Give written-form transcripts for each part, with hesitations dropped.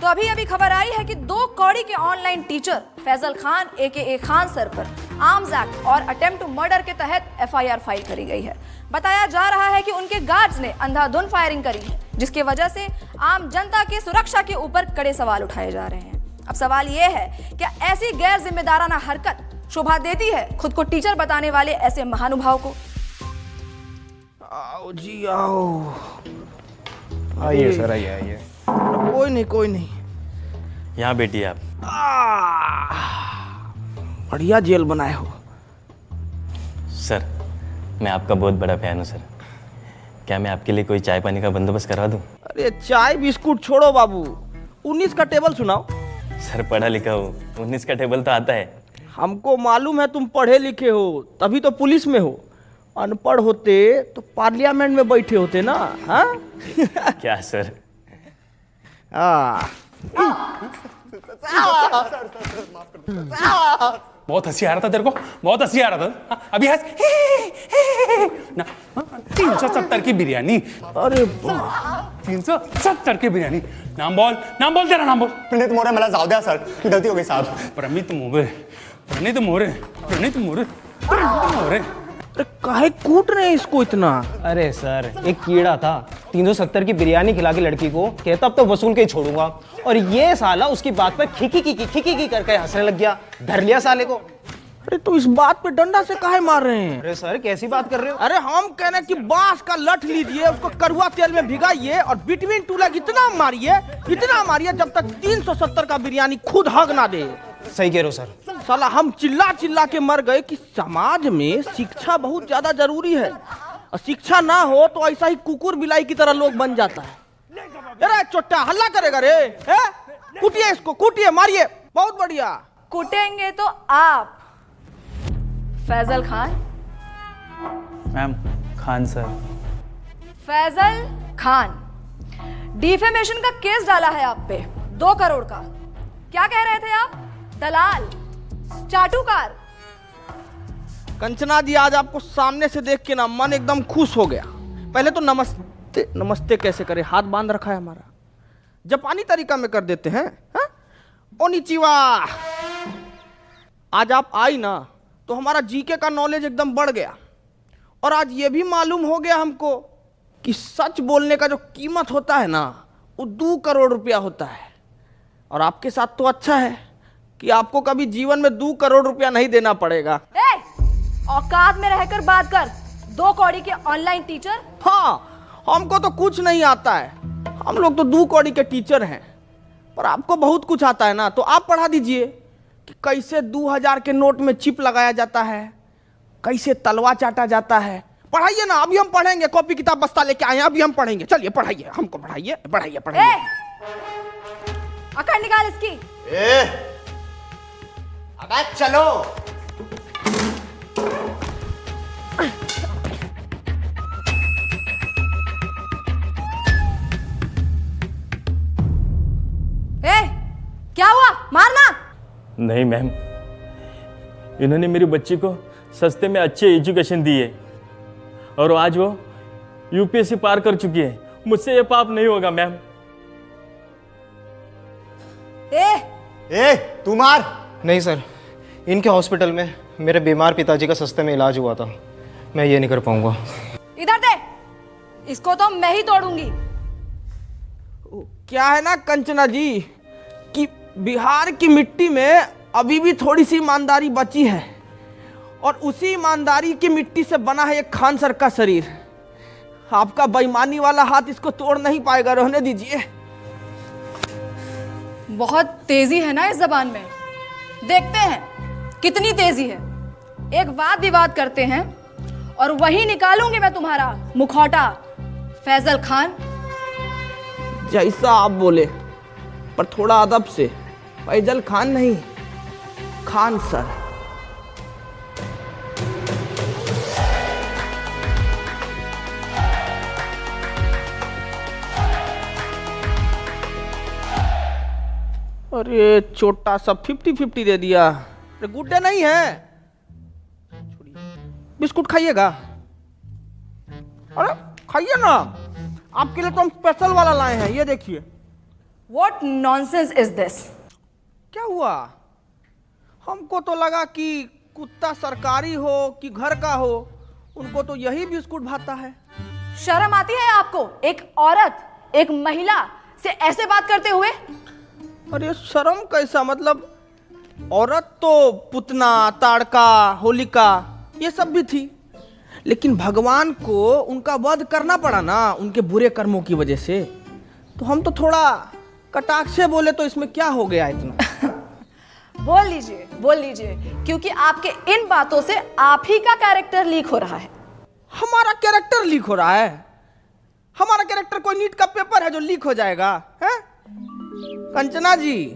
तो अभी अभी खबर आई है कि 2 कौड़ी के ऑनलाइन टीचर फैजल खान एके खान सर पर आर्म्स एक्ट और अटेम्प्ट टू मर्डर के तहत एफआईआर फाइल करी गई है। बताया जा रहा है कि उनके गार्ड्स ने अंधाधुंध फायरिंग करी है, जिसकी वजह से आम जनता की सुरक्षा के ऊपर कड़े सवाल उठाए जा रहे हैं। अब सवाल यह है, क्या ऐसी गैर जिम्मेदाराना हरकत शोभा देती है खुद को टीचर बताने वाले ऐसे महानुभाव को? आओ जी आओ। आइए सर, आइए। कोई नहीं। यहाँ बैठिए आप। बढ़िया जेल बनाए हो सर, मैं आपका बहुत बड़ा फैन हूँ सर। क्या मैं आपके लिए कोई चाय पानी का बंदोबस्त करवा दूँ? अरे चाय बिस्कुट छोड़ो बाबू, 19 का टेबल सुनाओ। सर पढ़ा लिखा हूँ, 19 का टेबल तो आता है। हमको मालूम है तुम पढ़े लिखे हो, तभी तो पुलिस में हो। अनपढ़ होते तो पार्लियामेंट में बैठे होते ना। हाँ क्या सर? बहुत हंसी आ रहा था तेरे को, बहुत हंसी आ रहा था। अभी हंस ना। 370 की बिरयानी। अरे 370 की बिरयानी। नाम बोल तेरा नाम बोल। प्रणीत मोरे, मला जाऊ द्या सर, गलती हो गई साहब। प्रणीत मोरे। अरे काहे कूट रहे हैं इसको इतना? अरे सर, एक कीड़ा था 370 की बिरयानी खिला के लड़की को, कहता अब तो वसूल के ही छोड़ूंगा, और ये साला उसकी बात पर खिकी करके हंसने लग गया। धर लिया साले को। अरे तो इस बात पे डंडा से काहे मार रहे हैं? अरे सर कैसी बात कर रहे हो? अरे हम कह रहे हैं कि बांस का लठ लीजिए, उसको कड़वा तेल में भिगाइए और बिटवीन टू लेग इतना मारिए जब तक 370 का बिरयानी खुद हग ना दे। सही कह रहे हो सर। साला हम चिल्ला के मर गए कि समाज में शिक्षा बहुत ज्यादा जरूरी है, और शिक्षा ना हो तो ऐसा ही कुकुर बिलाई की तरह लोग बन जाता है। अरे चोट्टा हल्ला करेगा रे, कूटिए इसको, कूटिए, मारिए। बहुत बढ़िया। कुटेंगे तो आप Faisal Khan. Ma'am, Khan sir. Faisal Khan, defamation का केस डाला है आप पे 2 करोड़ का। क्या कह रहे थे आप? दलाल, चाटुकार। कंचना जी, आज आपको सामने से देख के ना मन एकदम खुश हो गया। पहले तो नमस्ते कैसे करे, हाथ बांध रखा है हमारा, जापानी तरीका में कर देते हैं। ओनिचिवा। आज आप आई ना तो हमारा जीके का नॉलेज एकदम बढ़ गया, और आज ये भी मालूम हो गया हमको कि सच बोलने का जो कीमत होता है ना, वो 2 करोड़ रुपया होता है। और आपके साथ तो अच्छा है कि आपको कभी जीवन में 2 करोड़ रुपया नहीं देना पड़ेगा। औकात में रहकर बात कर। 2 कौड़ी के ऑनलाइन टीचर। हाँ, हमको तो कुछ नहीं आता है, हम लोग तो 2 कौड़ी के टीचर हैं, पर आपको बहुत कुछ आता है ना, तो आप पढ़ा दीजिए कि कैसे 2000 के नोट में चिप लगाया जाता है, कैसे तलवा चाटा जाता है। पढ़ाइए ना, अभी हम पढ़ेंगे। कॉपी किताब बस्ता लेके आए हैं, अभी हम पढ़ेंगे। चलिए पढ़ाइए, हमको पढ़ाइए। अकड़ निकाल इसकी। अबे चलो। क्या हुआ? मारना नहीं मैम, इन्होंने मेरी बच्ची को सस्ते में अच्छी एजुकेशन दी है, और आज वो यूपीएससी पार कर चुकी है। मुझसे ये पाप नहीं होगा मैम। तू मार। नहीं सर, इनके हॉस्पिटल में मेरे बीमार पिताजी का सस्ते में इलाज हुआ था, मैं ये नहीं कर पाऊंगा। इधर दे, इसको तो मैं ही तोड़ूंगी। क्या है ना कंचना जी कि बिहार की मिट्टी में अभी भी थोड़ी सी ईमानदारी बची है, और उसी ईमानदारी की मिट्टी से बना है एक खान सर का शरीर। आपका बेईमानी वाला हाथ इसको तोड़ नहीं पाएगा, रहने दीजिए। बहुत तेजी है ना इस जबान में, देखते हैं कितनी तेजी है। एक वाद विवाद करते हैं और वही निकालूंगी मैं तुम्हारा मुखौटा। फैजल खान, जैसा आप बोले, पर थोड़ा अदब से। फैजल खान नहीं, खान सर। अरे छोटा सा 50-50 दे दिया। अरे गुड्डे नहीं है, बिस्कुट खाइएगा? अरे खाइए ना, आपके लिए तो हम स्पेशल वाला लाए हैं, ये देखिए। What nonsense is this? क्या हुआ? हमको तो लगा कि कुत्ता सरकारी हो कि घर का हो, उनको तो यही बिस्कुट भाता है। शर्म आती है आपको? एक औरत, एक महिला से ऐसे बात करते हुए? अरे शर्म कैसा, मतलब औरत तो पुतना, ताड़का, होलिका ये सब भी थी, लेकिन भगवान को उनका वध करना पड़ा ना उनके बुरे कर्मों की वजह से, तो हम तो थोड़ा कटाक्ष से बोले तो इसमें क्या हो गया इतना। बोल लीजिए, क्योंकि आपके इन बातों से आप ही का कैरेक्टर लीक हो रहा है। हमारा कैरेक्टर लीक हो रहा है? हमारा कैरेक्टर कोई नीट का पेपर है जो लीक हो जाएगा है? कंचना जी,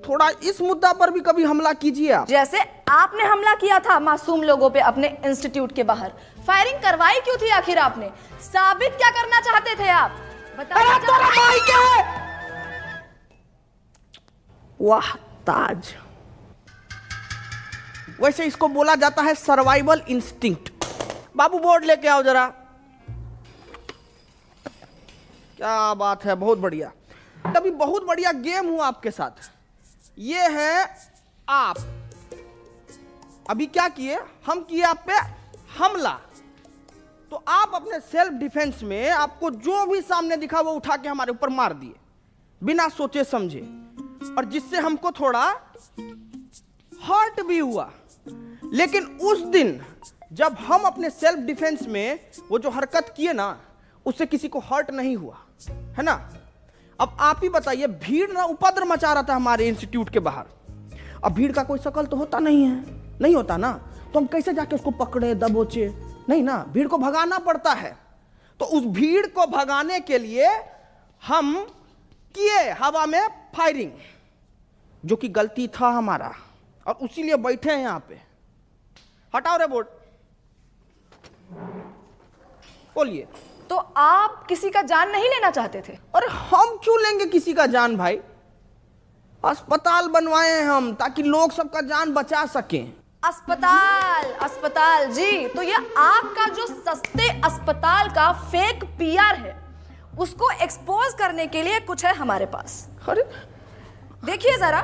थोड़ा इस मुद्दा पर भी कभी हमला कीजिए आप। जैसे आपने हमला किया था मासूम लोगों पे अपने इंस्टीट्यूट के बाहर। फायरिंग करवाई क्यों थी आखिर आपने? साबित क्या करना चाहते थे आप? बताइए। वाह ताज, वैसे इसको बोला जाता है सर्वाइवल इंस्टिंक्ट। बाबू बोर्ड लेके आओ जरा। क्या बात है, बहुत बढ़िया। अभी बहुत बढ़िया गेम हुआ आपके साथ। ये है आप अभी क्या किए, हम किए आप पे हमला, तो आप अपने सेल्फ डिफेंस में आपको जो भी सामने दिखा वो उठा के हमारे ऊपर मार दिए बिना सोचे समझे, और जिससे हमको थोड़ा हर्ट भी हुआ। लेकिन उस दिन जब हम अपने सेल्फ डिफेंस में वो जो हरकत किए ना, उससे किसी को हर्ट नहीं हुआ, है ना? अब आप ही बताइए, भीड़ ना उपद्रव मचा रहा था हमारे इंस्टीट्यूट के बाहर। अब भीड़ का कोई शकल तो होता नहीं है, नहीं होता ना, तो हम कैसे जाके उसको पकड़े दबोचे? नहीं ना, भीड़ को भगाना पड़ता है। तो उस भीड़ को भगाने के लिए हम किए हवा में फायरिंग, जो कि गलती था हमारा, और उसीलिए बैठे हैं यहां पे। हटाओ रे बोर्ड, बोलिए। तो आप किसी का जान नहीं लेना चाहते थे? अरे हम क्यों लेंगे किसी का जान भाई? अस्पताल बनवाए हैं हम ताकि लोग सबका जान बचा सकें। अस्पताल जी, तो ये आपका जो सस्ते अस्पताल का फेक पीआर है, उसको एक्सपोज करने के लिए कुछ है हमारे पास। अरे देखिए जरा,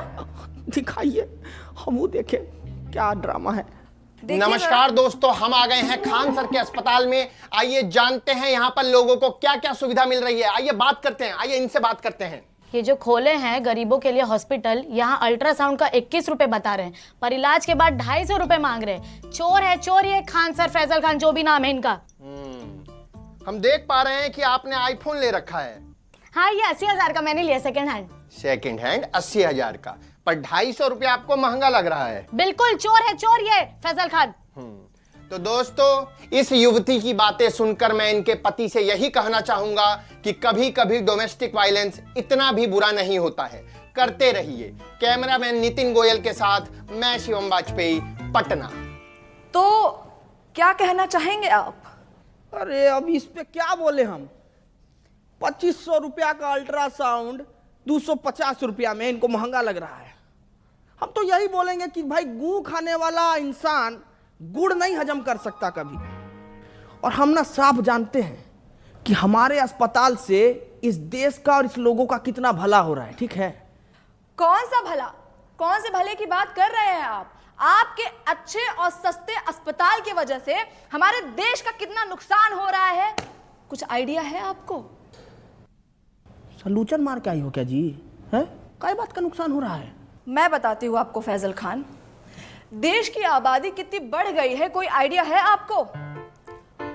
दिखाइए, हम वो देखें क्या ड्रामा है। नमस्कार दोस्तों, हम आ गए हैं खान सर के अस्पताल में। आइए जानते हैं यहाँ पर लोगों को क्या क्या सुविधा मिल रही है। आइए बात करते हैं, आइए इनसे बात करते हैं। ये जो खोले हैं गरीबों के लिए हॉस्पिटल, यहाँ अल्ट्रासाउंड का 21 रुपए बता रहे हैं, पर इलाज के बाद 250 रुपए मांग रहे हैं। चोर है चोर, ये खान सर, फैजल खान, जो भी नाम है इनका। हम देख पा रहे हैं कि आपने आईफोन ले रखा है। हाँ, ये 80,000 का मैंने लिया, सेकेंड हैंड। सेकेंड हैंड 80,000 का, पर 250 रुपये आपको महंगा लग रहा है। बिल्कुल चोर है चोर ये फैजल खान। तो दोस्तों, इस युवती की बातें सुनकर मैं इनके पति से यही कहना चाहूंगा कि कभी कभी डोमेस्टिक वायलेंस इतना भी बुरा नहीं होता है। करते रहिए। कैमरामैन नितिन गोयल के साथ मैं शिवम वाजपेयी, पटना। तो क्या कहना चाहेंगे आप? अरे अब इस पे क्या बोले हम? 2500 रुपया का अल्ट्रासाउंड 250 रुपया में इनको महंगा लग रहा है। हम तो यही बोलेंगे कि भाई, गू खाने वाला इंसान गुड़ नहीं हजम कर सकता कभी। और हम ना साफ जानते हैं कि हमारे अस्पताल से इस देश का और इस लोगों का कितना भला हो रहा है, ठीक है? कौन सा भला? कौन से भले की बात कर रहे हैं आप? आपके अच्छे और सस्ते अस्पताल की वजह से हमारे देश का कितना नुकसान हो रहा है, कुछ आइडिया है आपको? सलूचन मार के आई हो क्या जी? है काय बात का नुकसान हो रहा है? मैं बताती हूँ आपको फैजल खान। देश की आबादी कितनी बढ़ गई है, कोई आइडिया है आपको?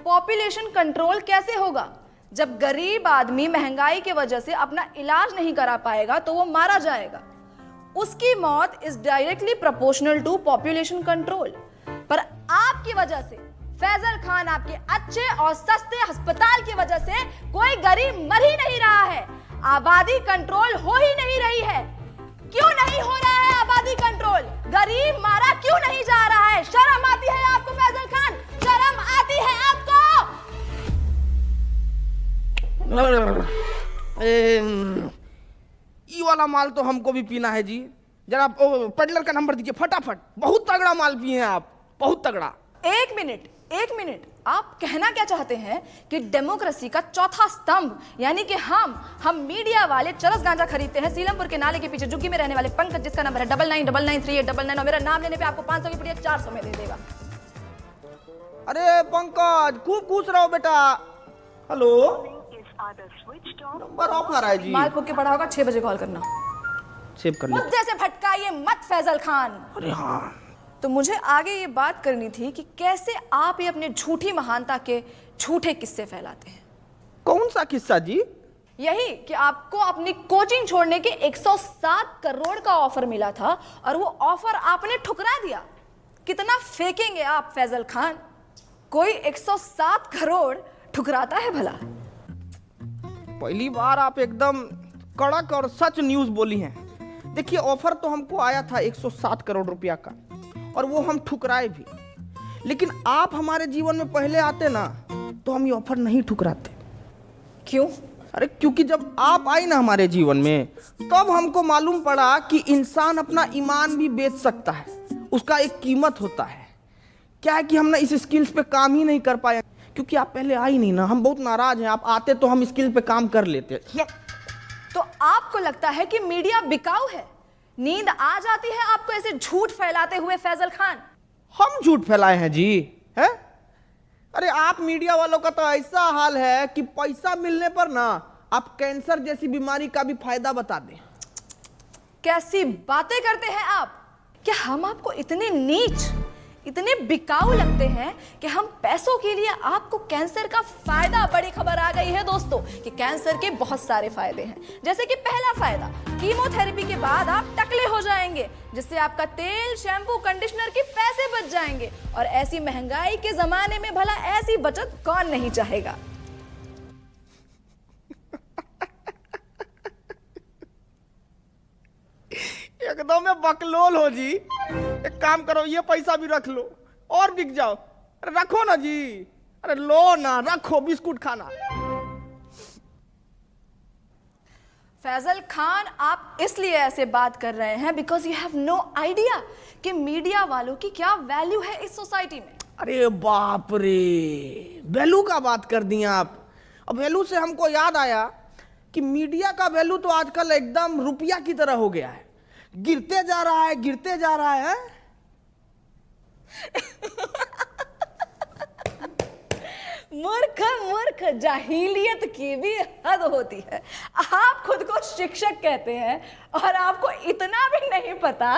पॉपुलेशन कंट्रोल कैसे होगा? जब गरीब आदमी महंगाई की वजह से अपना इलाज नहीं करा पाएगा तो वो मारा जाएगा। उसकी मौत is directly proportional to population control. पर आपकी वजह से, फैजल खान, आपके अच्छे और सस्ते अस्पताल की वजह से कोई गरीब मर ही नहीं रहा है, आबादी कंट्रोल हो ही नहीं रही है। क्यों नहीं हो रहा है आबादी कंट्रोल? गरीब मारा क्यों नहीं जा रहा है? शर्म आती है आपको फैजल खान? शर्म आती है आपको? ये वाला माल तो हमको भी पीना है जी। जरा पेडलर का नंबर दीजिए फटाफट। बहुत तगड़ा माल पिए हैं आप, बहुत तगड़ा। एक मिनट, आप कहना क्या चाहते हैं कि डेमोक्रेसी का चौथा स्तंभ यानी कि हम मीडिया वाले चरस गांजा खरीदते हैं सीलमपुर के नाले के पीछे झुग्गी में रहने वाले पंकज, जिसका नंबर है 99993899, और मेरा नाम लेने पे आपको 500 की पुड़िया 400 में दे देगा। अरे पंकज, खूब खुश रहो बेटा। हेलो, नंबर ऑफ आ रहा है जी। माल फूक के पड़ा होगा, 6 बजे कॉल करना। सेव कर ले। मुद्दे से भटकाइए मत फैजल खान। अरे हाँ, तो मुझे आगे ये बात करनी थी कि कैसे आप ये अपने झूठी महानता के झूठे किस्से फैलाते हैं। कौन सा किस्सा जी? यही कि आपको अपनी कोचिंग छोड़ने के 107 करोड़ का ऑफर मिला था और वो ऑफर आपने ठुकरा दिया। कितना फेंकेंगे आप फैजल खान? कोई 107 करोड़ ठुकराता है भला? पहली बार आप एकदम कड़क और सच न्यूज बोली हैं। देखिए, ऑफर तो हमको आया था 107 करोड़ रुपया का, और वो हम ठुकराए भी। लेकिन आप हमारे जीवन में पहले आते ना तो हम ये ऑफर नहीं ठुकराते। क्यों? अरे क्योंकि जब आप आई ना हमारे जीवन में, तब हमको मालूम पड़ा कि इंसान अपना ईमान भी बेच सकता है, उसका एक कीमत होता है। क्या है कि हम ना इस स्किल्स पे काम ही नहीं कर पाए क्योंकि आप पहले आई नहीं ना। हम बहुत नाराज हैं, आप आते तो हम स्किल पे काम कर लेते। तो आपको लगता है कि मीडिया बिकाऊ है? नींद आ जाती है आपको ऐसे झूठ फैलाते हुए फैजल खान? हम झूठ फैलाए हैं जी? हैं? अरे आप मीडिया वालों का तो ऐसा हाल है कि पैसा मिलने पर ना आप कैंसर जैसी बीमारी का भी फायदा बता दें। कैसी बातें करते हैं आप? क्या हम आपको इतने नीच, इतने बिकाऊ लगते हैं कि हम पैसों के लिए आपको कैंसर का फायदा? बड़ी खबर आ गई है दोस्तों कि कैंसर के बहुत सारे फायदे हैं। जैसे कि पहला फायदा, कीमोथेरेपी के बाद आप टकले हो जाएंगे, जिससे आपका तेल, शैम्पू, कंडीशनर के पैसे बच जाएंगे। और ऐसी महंगाई के जमाने में भला ऐसी बचत कौन नहीं चाहेगा? एकदम में बकलोल हो जी। एक काम करो, ये पैसा भी रख लो और बिक जाओ। अरे रखो ना जी, अरे लो ना, रखो, बिस्कुट खाना। फैजल खान, आप इसलिए ऐसे बात कर रहे हैं because you have no idea कि मीडिया वालों की क्या वैल्यू है इस सोसाइटी में। अरे बाप रे, वैल्यू का बात कर दिया आप। अब वैल्यू से हमको याद आया कि मीडिया का वैल्यू तो आजकल एकदम रुपया की तरह हो गया है, गिरते जा रहा है, गिरते जा रहा है। मूर्ख मूर्ख, जाहिलियत की भी हद होती है। आप खुद को शिक्षक कहते हैं और आपको इतना भी नहीं पता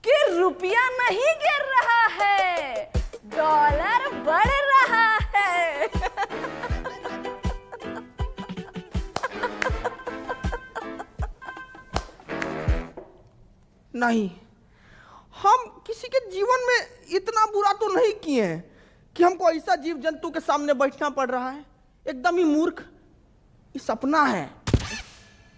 कि रुपया नहीं गिर रहा है, डॉलर बढ़ रहा है। नहीं, हम किसी के जीवन में इतना बुरा तो नहीं किए हैं कि हमको ऐसा जीव जंतु के सामने बैठना पड़ रहा है। एकदम ही मूर्ख। ये सपना है,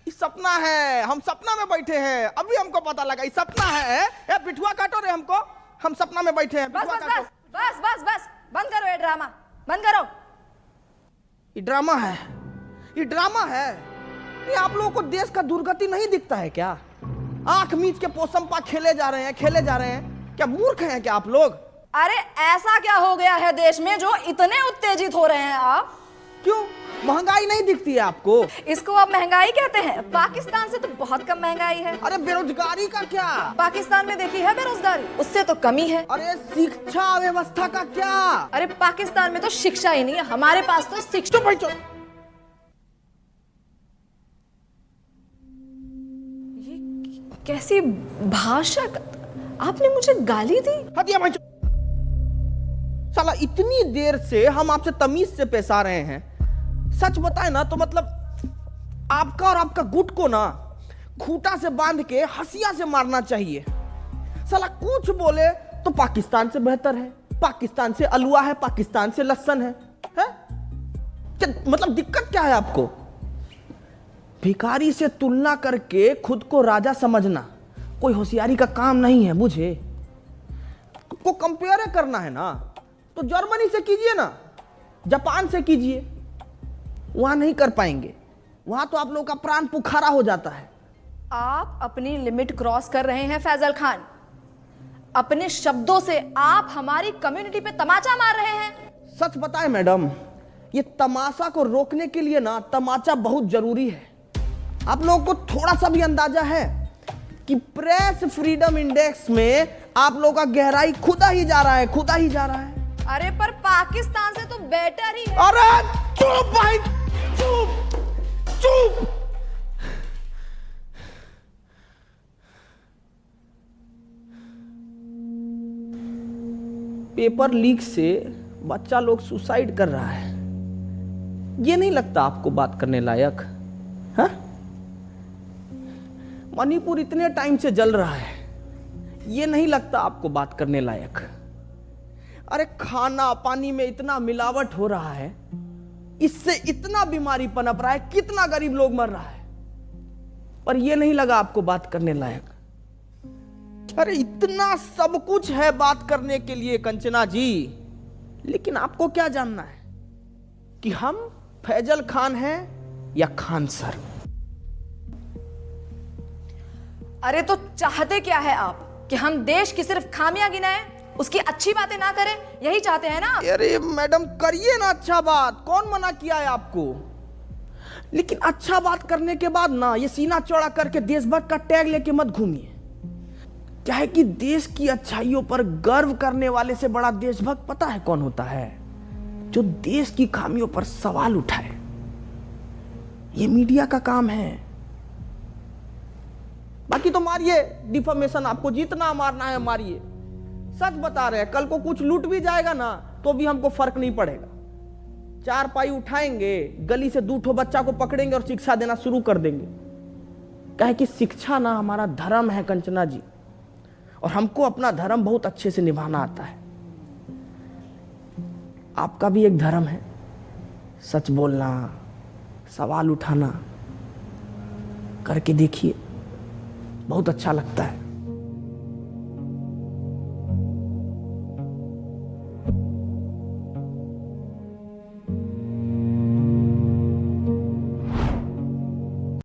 ये सपना है। हम सपना में बैठे हैं, अभी हमको पता लगा ये सपना है। ए बिठुआ काटो रे हमको, हम सपना में बैठे हैं। बस बिठुआ बस काटो। बस बस बस बस, बंद करो ये ड्रामा, बंद करो। ये ड्रामा है, ये ड्रामा है। ये आप लोगों को देश का दुर्गति नहीं दिखता है क्या? आंख मीच के पोसमपा खेले जा रहे हैं, खेले जा रहे हैं। क्या मूर्ख हैं क्या आप लोग? अरे ऐसा क्या हो गया है देश में जो इतने उत्तेजित हो रहे हैं आप? क्यों, महंगाई नहीं दिखती है आपको? इसको आप महंगाई कहते हैं? पाकिस्तान से तो बहुत कम महंगाई है। अरे बेरोजगारी का क्या? पाकिस्तान में देखी है बेरोजगारी? उससे तो कमी है। अरे शिक्षा व्यवस्था का क्या? अरे पाकिस्तान में तो शिक्षा ही नहीं है, हमारे पास तो शिक्षा। चुप बैठो। ये कैसी भाषा? आपने मुझे गाली दी? हटिया भाई। साला इतनी देर से हम आपसे तमीज से पेश आ रहे हैं। सच बताए ना तो मतलब आपका और आपका गुट को ना खूंटा से बांध के हंसिया से मारना चाहिए। साला कुछ बोले तो पाकिस्तान से बेहतर है, पाकिस्तान से अलुआ है, पाकिस्तान से लहसन है? मतलब दिक्कत क्या है आपको? भिखारी से तुलना करके खुद को राजा समझना कोई होशियारी का काम नहीं है। बुझे को कंपेयर करना है ना तो जर्मनी से कीजिए ना, जापान से कीजिए। वहां नहीं कर पाएंगे, वहां तो आप लोगों का प्राण पुखारा हो जाता है। आप अपनी लिमिट क्रॉस कर रहे हैं फैजल खान। अपने शब्दों से आप हमारी कम्युनिटी पे तमाचा मार रहे हैं। सच बताएं मैडम, ये तमाशा को रोकने के लिए ना तमाचा बहुत जरूरी है। आप लोगों को थोड़ा सा भी अंदाजा है कि प्रेस फ्रीडम इंडेक्स में आप लोगों का गहराई खुदा ही जा रहा है, खुदा ही जा रहा है। अरे पर पाकिस्तान से तो बेटर ही है। अरे चुप भाई, चुप चुप। पेपर लीक से बच्चा लोग सुसाइड कर रहा है, ये नहीं लगता आपको बात करने लायक? हाँ? मणिपुर इतने टाइम से जल रहा है, ये नहीं लगता आपको बात करने लायक? अरे खाना पानी में इतना मिलावट हो रहा है, इससे इतना बीमारी पनप रहा है, कितना गरीब लोग मर रहा है, पर यह नहीं लगा आपको बात करने लायक? अरे इतना सब कुछ है बात करने के लिए कंचना जी, लेकिन आपको क्या जानना है कि हम फैजल खान हैं या खान सर? अरे तो चाहते क्या है आप? कि हम देश की सिर्फ खामियां गिनाएं, उसकी अच्छी बातें ना करें, यही चाहते हैं ना? अरे मैडम करिए ना अच्छा बात, कौन मना किया है आपको? लेकिन अच्छा बात करने के बाद ना ये सीना चौड़ा करके देशभक्त का टैग लेके मत घूमिए। क्या है कि देश की अच्छाइयों पर गर्व करने वाले से बड़ा देशभक्त पता है कौन होता है? जो देश की खामियों पर सवाल उठाए। ये मीडिया का काम है। बाकी तो मारिए डिफॉर्मेशन, आपको जितना मारना है मारिए। सच बता रहे हैं, कल को कुछ लूट भी जाएगा ना तो भी हमको फर्क नहीं पड़ेगा। 4 पाई उठाएंगे, गली से 2 ठो बच्चा को पकड़ेंगे और शिक्षा देना शुरू कर देंगे। कहे कि शिक्षा ना हमारा धर्म है कंचना जी, और हमको अपना धर्म बहुत अच्छे से निभाना आता है। आपका भी एक धर्म है, सच बोलना, सवाल उठाना। करके देखिए, बहुत अच्छा लगता है।